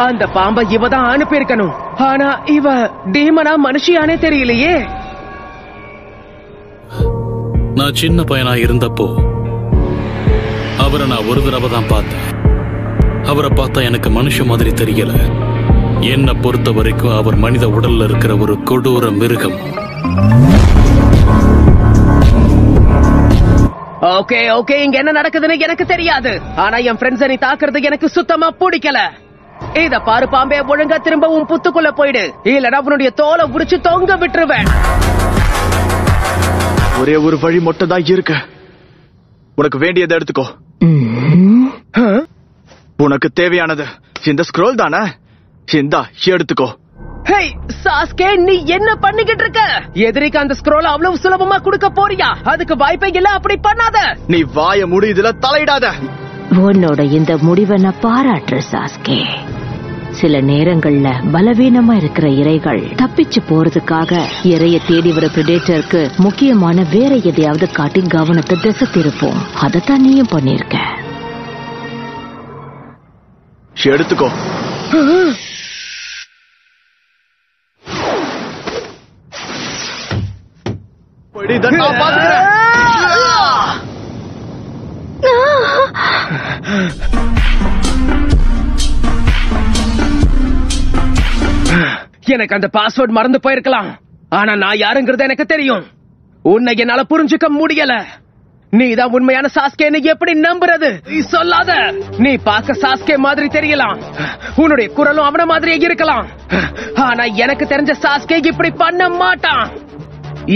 அந்த பாம்பை இவ தான் அனுப்பியிருக்கணும். ஆனா இவ டீமனா மனுஷியானே தெரியலையே. நான் சின்ன பையனா இருந்தப்போ அவரை நான் ஒரு தடவை தான் பார்த்தேன். அவரை பார்த்தா எனக்கு மனுஷ மாதிரி தெரியல. என்ன பொறுத்த வரைக்கும் அவர் மனித உடல்ல இருக்கிற ஒரு கொடூர மிருகம். ஓகே ஓகே, இங்க என்ன நடக்குதுன்னு எனக்கு தெரியாது. ஆனா என் ஃப்ரெண்ட்ஸை நீ தாக்குறது எனக்கு சுத்தமா பிடிக்கல. இத பாரு பாம்பே, ஒழுங்கா திரும்ப உன் புத்துக்குள்ள போயிடு, இல்லடா உன்னுடைய தோலை உரிச்சு தொங்க விட்டுருவேன். ஒரே ஒரு வழி மட்டும் தான் இருக்கு. உனக்கு வேண்டியதை எடுத்துக்கோ. உனக்கு தேவையானது இந்த ஸ்க்ரோல் தானே? இந்தா எடுத்துக்கோ. ஹேய் சாஸ்கே, நீ என்ன பண்ணிக்கிட்டு இருக்க? எதிரிக்கு அந்த ஸ்க்ரோல் அவ்வளவு சுலபமா கொடுக்க போறியா? அதுக்கு வாய்ப்பே இல்ல. அப்படி பண்ணாத. நீ வாய மூடி, இதுல தலையிடாத. உன்னோட இந்த முடிவை நான் பாராட்டுற சாஸ்கே. சில நேரங்கள்ல பலவீனமா இருக்கிற இரைகள் தப்பிச்சு போறதுக்காக இரைய தேடி வர பிரெடேட்டருக்கு முக்கியமான வேற எதையாவது காட்டி கவனத்தை திசை திருப்போம். அதத்தான் நீயும் பண்ணிருக்க. எடுத்துக்கோ. நான் பாத்துக்கிறேன். எனக்கு அந்த பாஸ்வேர்ட் மறந்து போயிருக்கலாம். ஆனா நான் யாருங்கிறது எனக்கு தெரியும். உன்னை என்னால புரிஞ்சுக்க முடியல. நீதான் உண்மையான சாஸ்கேன்னு எப்படி நம்புறது? நீ சொல்லாத. நீ பார்க்க சாஸ்கே மாதிரி தெரியலாம், உன்னுடைய குரலும் அவன மாதிரியே இருக்கலாம். ஆனா எனக்கு தெரிஞ்ச சாஸ்கே இப்படி பண்ண மாட்டான்.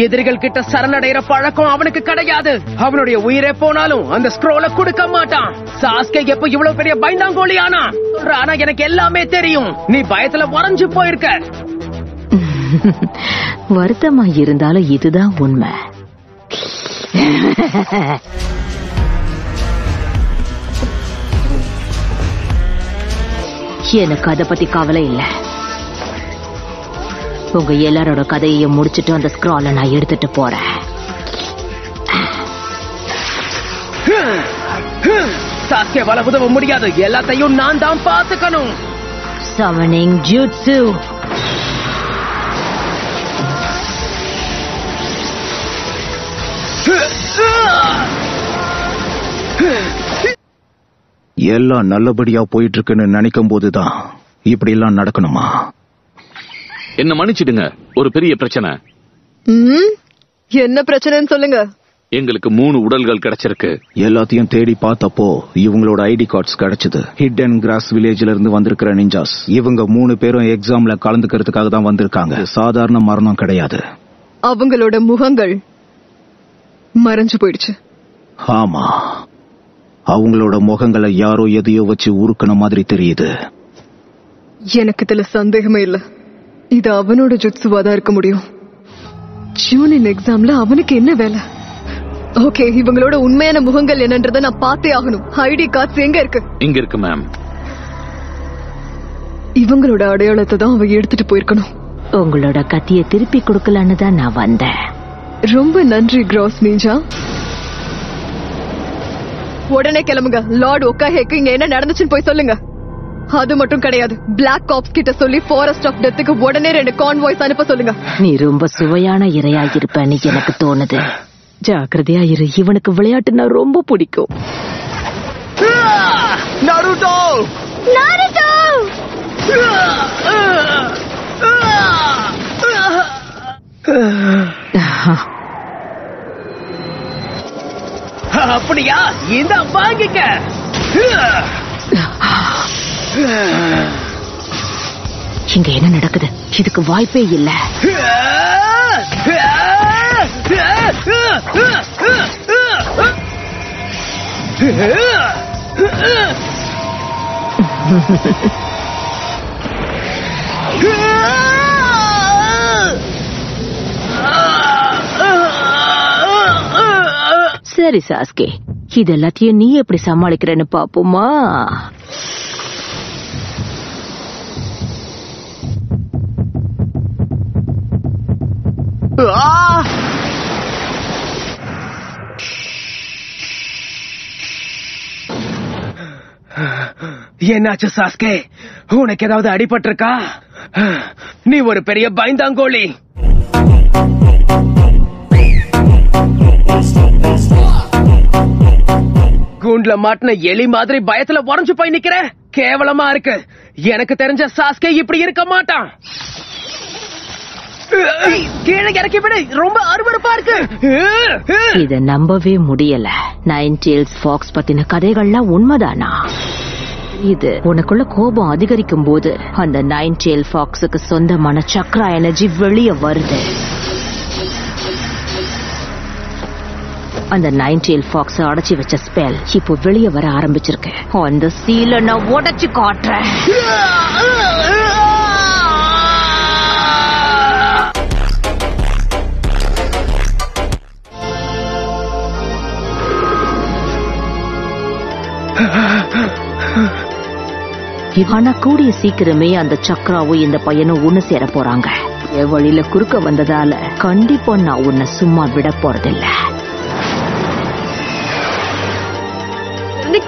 எதிரிகள் கிட்ட சரணடைகிற பழக்கம் அவனுக்கு கிடையாது. அவனுடைய உயிரே போனாலும் அந்த ஸ்க்ரோலை கொடுக்க மாட்டான். சாஸ்கே எப்ப இவ்வளவு பெரிய பயந்தாங்கோலி ஆனா? ஆனா எனக்கு எல்லாமே தெரியும். நீ பயத்துல உறைஞ்சு போயிருக்க. வருத்தமா இருந்தாலும் இதுதான் உண்மை. எனக்கு அதை பத்தி கவலை இல்ல. உங்க எல்லாரோட கதையையும் முடிச்சிட்டு அந்த ஸ்க்ரால நான் எடுத்துட்டு போறேன். சாஸ்கேவால உதவ முடியாது. எல்லாத்தையும் நான் தான் பாத்துக்கணும். Summoning Jutsu. எல்லாம் நல்லபடியா போயிட்டு இருக்குன்னு நினைக்கும் போதுதான் இப்படி எல்லாம் நடக்கணுமா? என்ன மன்னிச்சிடுங்க, ஒரு பெரிய பிரச்சனை. என்ன பிரச்சனைன்னு சொல்லுங்க. எங்களுக்கு 3 உடல்கள் கிடைச்சிருக்கு. எல்லாத்தையும் தேடி பார்த்தப்போ இவங்களோட ஐடி கார்ட்ஸ் கிடைச்சது. ஹிடன் கிராஸ் வில்லேஜ்ல இருந்து வந்திருக்கிற நிஞ்சாஸ். இவங்க 3 பேரும் எக்ஸாம்ல கலந்துக்கிறதுக்காக தான் வந்திருக்காங்க. சாதாரண மரணம் கிடையாது. அவங்களோட முகங்கள் மறைஞ்சு போயிடுச்சு. ஆமா, அவங்களோட முகங்களை யாரோ எதையோ வச்சு உருக்குன மாதிரி தெரியுது. எனக்கு இதுல சந்தேகமே இல்ல. இது அவனோட ஜுட்சுவாதான் இருக்க முடியும். ஜூனின் எக்ஸாம்ல அவனுக்கு என்ன வேலை? ஓகே, இவங்களோட உண்மையான முகங்கள் என்னன்றதை நான் பார்த்தே ஆகணும். ஐடி கார்ட்ஸ் எங்க இருக்கு? இங்க இருக்கு மேம். இவங்களோட அடையாளத்தை தான் அவ எடுத்துட்டு போயிருக்கணும். உங்களோட கத்தியை திருப்பி கொடுக்கலான்னு தான் நான் வந்தேன். ரொம்ப நன்றி கிராஸ் நீஞ்சா. உடனே கிளம்புங்க. லார்ட் ஒக்காஹேக்கு இங்க என்ன நடந்துச்சுன்னு போய் சொல்லுங்க. அது மட்டும் கிடையாது, பிளாக் ஆப்ஸ் கிட்ட சொல்லி ஃபாரஸ்ட் ஆஃப் டெத்துக்கு உடனே 2 கான்வாய்ஸ் அனுப்ப சொல்லுங்க. நீ ரொம்ப சுவையான இரையாயிருப்பன்னு எனக்கு தோணுது. ஜாக்கிரதையா இரு. இவனுக்கு விளையாட்டுன்னா ரொம்ப பிடிக்கும். நருட்டோ! நாருட்டோ! அப்படியா? இந்த வாங்கிக்க. இங்க என்ன நடக்குது? இதுக்கு வாய்ப்பே இல்ல. சரி சாஸ்கே, இது எல்லாத்தையும் நீ எப்படி சமாளிக்கிறேன்னு பாப்போமா? என்னாச்சு சாஸ்கே? உனக்கு ஏதாவது அடிபட்டிருக்கா? நீ ஒரு பெரிய பயந்தாங்கோலி. கூண்டுல மாட்டின எலி மாதிரி பயத்துல உறைஞ்சு போய் நிக்கிற. கேவலமா இருக்கு. எனக்கு தெரிஞ்ச சாஸ்கே இப்படி இருக்க மாட்டான். கீழே இறக்கி விடு. ரொம்ப அருவருப்பா இருக்கு. இத நம்பவே முடியல. நைன் டெயில்ஸ் ஃபாக்ஸ் பத்தின கதைகள்லாம் உண்மைதானா? இது உனக்குள்ள கோபம் அதிகரிக்கும் போது அந்த நைன் டெயில் ஃபாக்ஸுக்கு சொந்தமான சக்ரா எனர்ஜி வெளியே வருது. அந்த நைன் டெயில் ஃபாக்ஸ் அடைச்சி வச்ச ஸ்பெல் இப்போ வெளியே வர ஆரம்பிச்சிருக்கு. அந்த சீலை நான் உடைச்சு காட்டுறேன். ஆனா கூடிய சீக்கிரமே அந்த சக்ராவும் இந்த பையனும் ஒண்ணு சேர போறாங்க. என் வழியில குறுக்க வந்ததால கண்டிப்பா நான் உன்னை சும்மா விட போறதில்ல.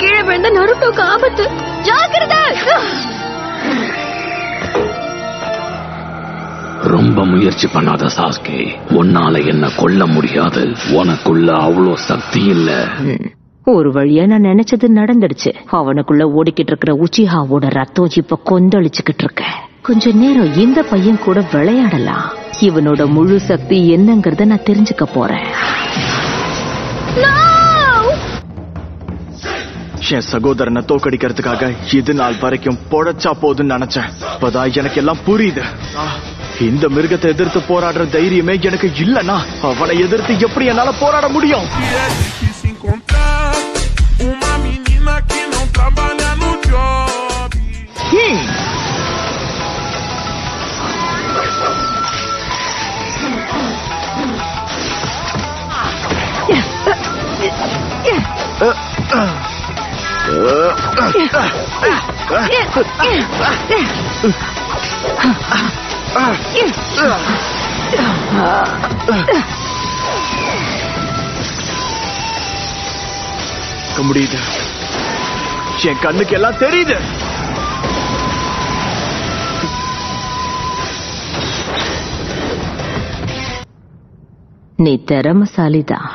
கீழே விழுந்த நருட்டோக்கு ஆபத்து. ஜாக்கிரதை. ரொம்ப முயற்சி பண்ணாத சாஸ்கே. உன்னால என்ன கொல்ல முடியாது. உனக்குள்ள அவ்வளோ சக்தி இல்ல. ஒரு வழியா நான் நினைச்சது நடந்துடுச்சு. அவனுக்குள்ள ஓடிக்கிட்டு இருக்கிற உச்சிஹாவோட ரத்தம் இப்ப கொந்தளிச்சுக்கிட்டு இருக்க. கொஞ்ச நேரம் இந்த பையன் கூட விளையாடலாம். இவனோட முழு சக்தி என்னங்கறத நான் தெரிஞ்சுக்க போறேன். என் சகோதரனை தோக்கடிக்கிறதுக்காக இது நாள் வரைக்கும் பொழைச்சா போதுன்னு நினைச்சேன். இப்பதான் எனக்கு எல்லாம் புரியுது. இந்த மிருகத்தை எதிர்த்து போராடுற தைரியமே எனக்கு இல்லனா அவனை எதிர்த்து எப்படி என்னால போராட முடியும்? முடியுது. என் கண்ணுக்கு எல்லாம் தெரியுது. நீ திறமசாலிதான்.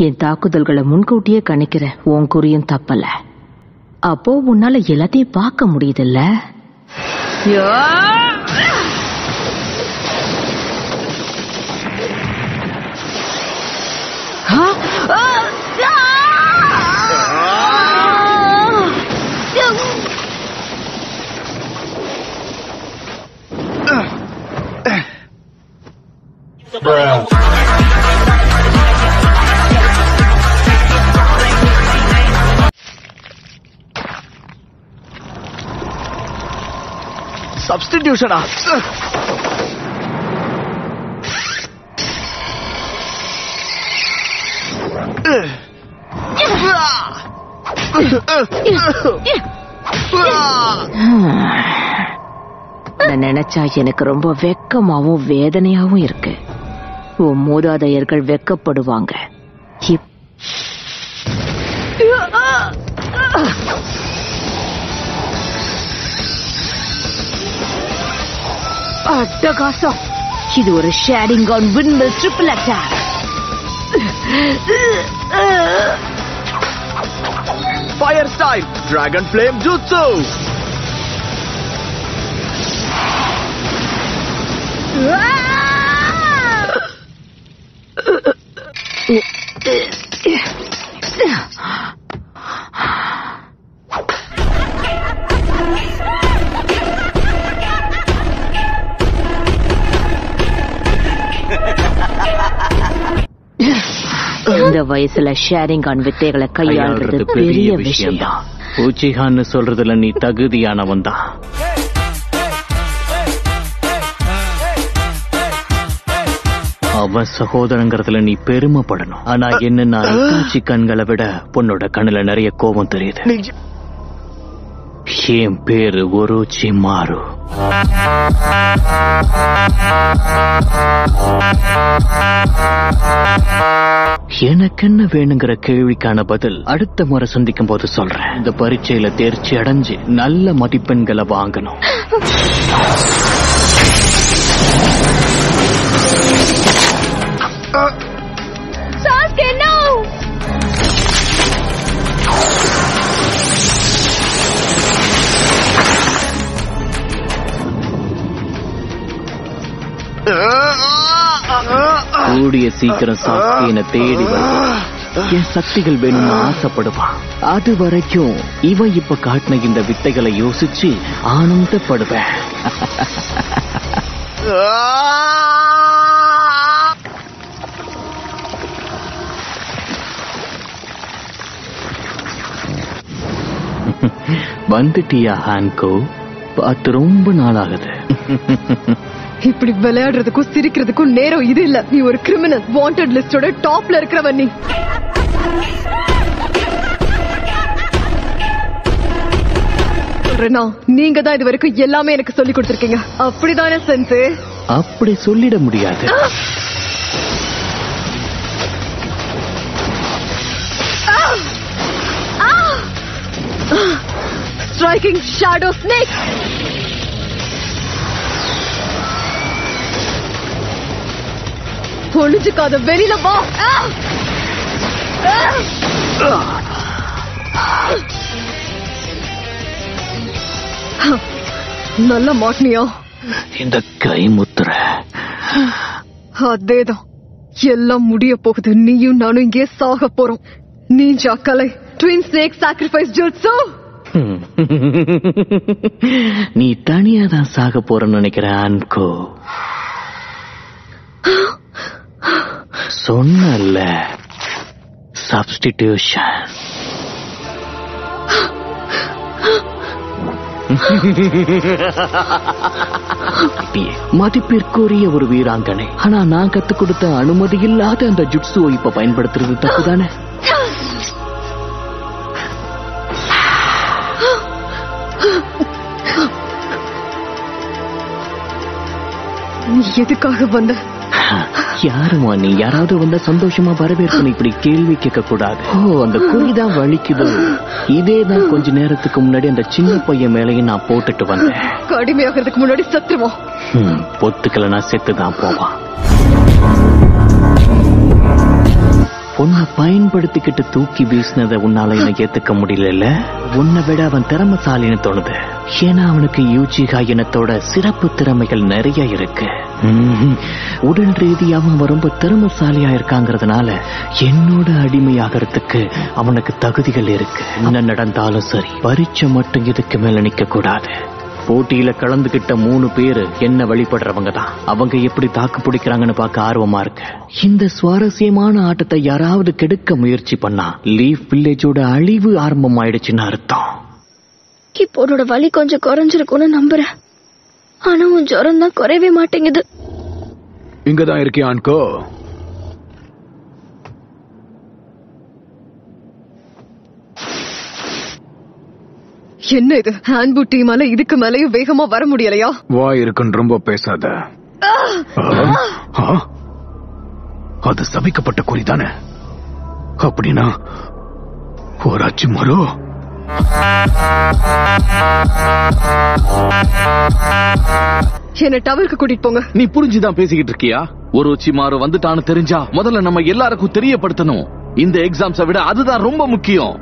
என் தாக்குதல்களை முன்கூட்டியே கணிக்கிற. உன் குறியும் தப்பல. அப்போ உன்னால எல்லாத்தையும் பார்க்க முடியுதுல்ல? சப்ஸ்டிடியூஷனா? நினைச்சா எனக்கு ரொம்ப வெக்கமாவும் வேதனையாவும் இருக்கு. உன் மூதாதையர்கள் வெக்கப்படுவாங்க. அட்டகாசம். இது ஒரு shading on விண்மில் triple attack. Fire style dragon flame jutsu. இந்த வயசுல ஷேரிங் ஆன் வித்தைகளை கையாளுறது பெரிய விஷயம். உச்சிஹான்னு சொல்றதுல நீ தகுதியானவன் தான். அவன் சகோதரங்கிறதுல நீ பெருமைப்படணும். ஆனா என்னன்னா கண்களை விட உன்னோட கண்ணுல நிறைய கோபம் தெரியுது. என் பேரு ஒரோச்சிமாரு. எனக்கு என்ன வேணுங்கிற கேள்விக்கான பதில் அடுத்த முறை சந்திக்கும் போது சொல்றேன். இந்த பரீட்சையில தேர்ச்சி அடைஞ்சு நல்ல மதிப்பெண்களை வாங்கணும். கூடிய சீக்கிரம் சாஸ்கே தேடி என் சக்திகள் வேணும்னு ஆசைப்படுவான். அது வரைக்கும் இவன் இப்ப காட்டின இந்த வித்தைகளை யோசிச்சு ஆனந்தப்படுவேன். வந்துட்டியா ஹான்கோ? பார்த்து ரொம்ப நாள் ஆகுது. இப்படி விளையாடுறதுக்கும் சிரிக்கிறதுக்கும் நேரம் இது இல்ல. நீ ஒரு கிரிமினல். வாண்டட் லிஸ்டோட டாப்ல இருக்கிறவன் நீ. சொல்றேனா, நீங்க தான் இது வரைக்கும் எல்லாமே எனக்கு சொல்லி கொடுத்திருக்கீங்க. அப்படிதானே சென்சே? அப்படி சொல்லிட முடியாது. Striking shadow snake. ஒளிஞ்சுக்காத, வெளியில வா. நல்ல மாட்டினியா? இந்த கை முத்திர அதேதான். எல்லாம் முடிய போகுது. நீயும் நானும் இங்கே சாக போறோம். நீஞ்சா கலை, ட்வின் ஸ்னேக் சாக்ரிஃபைஸ் ஜுட்சு. நீ தனியா தான் சாக போறன்னு நினைக்கிறேன் அன்கோ. சொன்னல்ல, சப்ஸ்டிடியூஷன். மதிப்பிற்குரிய ஒரு வீராங்கனை. ஆனா நான் கத்து கொடுத்த அனுமதி இல்லாத அந்த ஜுட்சுவை இப்ப பயன்படுத்துறது தப்புதானே? நீ எதுக்காக வந்த? யாருமா நீ? யாராவது வந்தா சந்தோஷமா வரவேற்கணும். இப்படி கேள்வி கேட்க கூடாது. ஓ, அந்த குறிதான் வலிக்குது. இதேதான் கொஞ்ச நேரத்துக்கு முன்னாடி அந்த சின்ன பையன் மேலையும் நான் போட்டுட்டு வந்தேன். கடுமையாகிறதுக்கு முன்னாடி சத்துருவோம். பொத்துக்கலனா செத்துதான் போவான். உன்னை பயன்படுத்திக்கிட்டு தூக்கி வீசினதை உன்னால என்ன ஏத்துக்க முடியல. உன்னை விட அவன் திறமைசாலின்னு தோணுது. ஏன்னா அவனுக்கு யூஜிகா இனத்தோட சிறப்பு திறமைகள் நிறைய இருக்கு. உடல் ரீதியாவும் அவன் ரொம்ப திறமைசாலியா இருக்காங்கிறதுனால என்னோட அடிமையாகிறதுக்கு அவனுக்கு தகுதிகள் இருக்கு. என்ன நடந்தாலும் சரி, பரீட்சை மட்டும் இதுக்கு மேல நிக்க கூடாது. போட்டியில கலந்துகிட்ட 3 பேரு என்ன வழிபடுறவங்க தான். அவங்க எப்படி தாக்கு பிடிக்கிறாங்கன்னு பார்க்க ஆர்வமா இருக்கு. இந்த சுவாரஸ்யமான ஆட்டத்தை யாராவது கெடுக்க முயற்சி பண்ணா லீஃப் வில்லேஜோட அழிவு ஆரம்பம் ஆயிடுச்சுன்னு அர்த்தம். இப்போ உன்னோட வலி கொஞ்சம் குறைஞ்சிருக்கும்னு நம்புறேன். ஆனா உன் ஜுரம் தான் குறையவே மாட்டேங்குது. இங்கதான் இருக்கே ஆன்கோ. என்ன இது? ஹேண்ட்பூ டீமால இதுக்கு மேலயும் வேகமா வர முடியலையா? வாய் இருக்குன்னு ரொம்ப பேசாத. அது சபிக்கப்பட்ட குறிதானே? அப்படின்னா ஒரோச்சிமாரு. என்ன டவருக்கு கூட்டிட்டு போங்க. நீ புரிஞ்சுதான் பேசிக்கிட்டு இருக்கியா? ஒரோச்சிமாரு வந்துட்டான்னு தெரிஞ்சா முதல்ல நம்ம எல்லாருக்கும் தெரியப்படுத்தணும். இந்த எக்ஸாம்ஸை விட அதுதான் ரொம்ப முக்கியம்.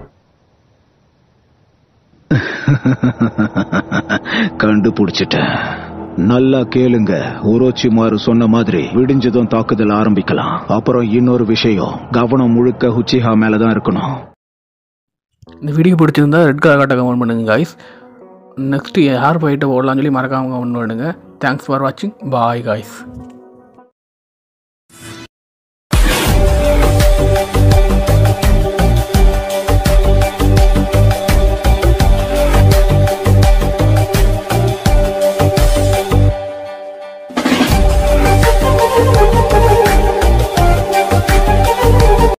கண்டுபிடிச்சிட்டேன். நல்லா கேளுங்க. ஒரோச்சிமாரு சொன்ன மாதிரி விடிஞ்சதும் தாக்குதல் ஆரம்பிக்கலாம். அப்புறம் இன்னொரு விஷயம், கவனம் முழுக்க உச்சிஹா மேலதான் இருக்கணும். இந்த வீடியோ பிடிச்சிருந்தா ரெட் கலர் காட்ட கமெண்ட் பண்ணுங்க காய்ஸ். நெக்ஸ்ட் யார் போயிட்டு ஓடலாம்னு சொல்லி மறக்காம கமெண்ட் பண்ணுங்க. தேங்க்ஸ் ஃபார் வாட்சிங். Bye guys.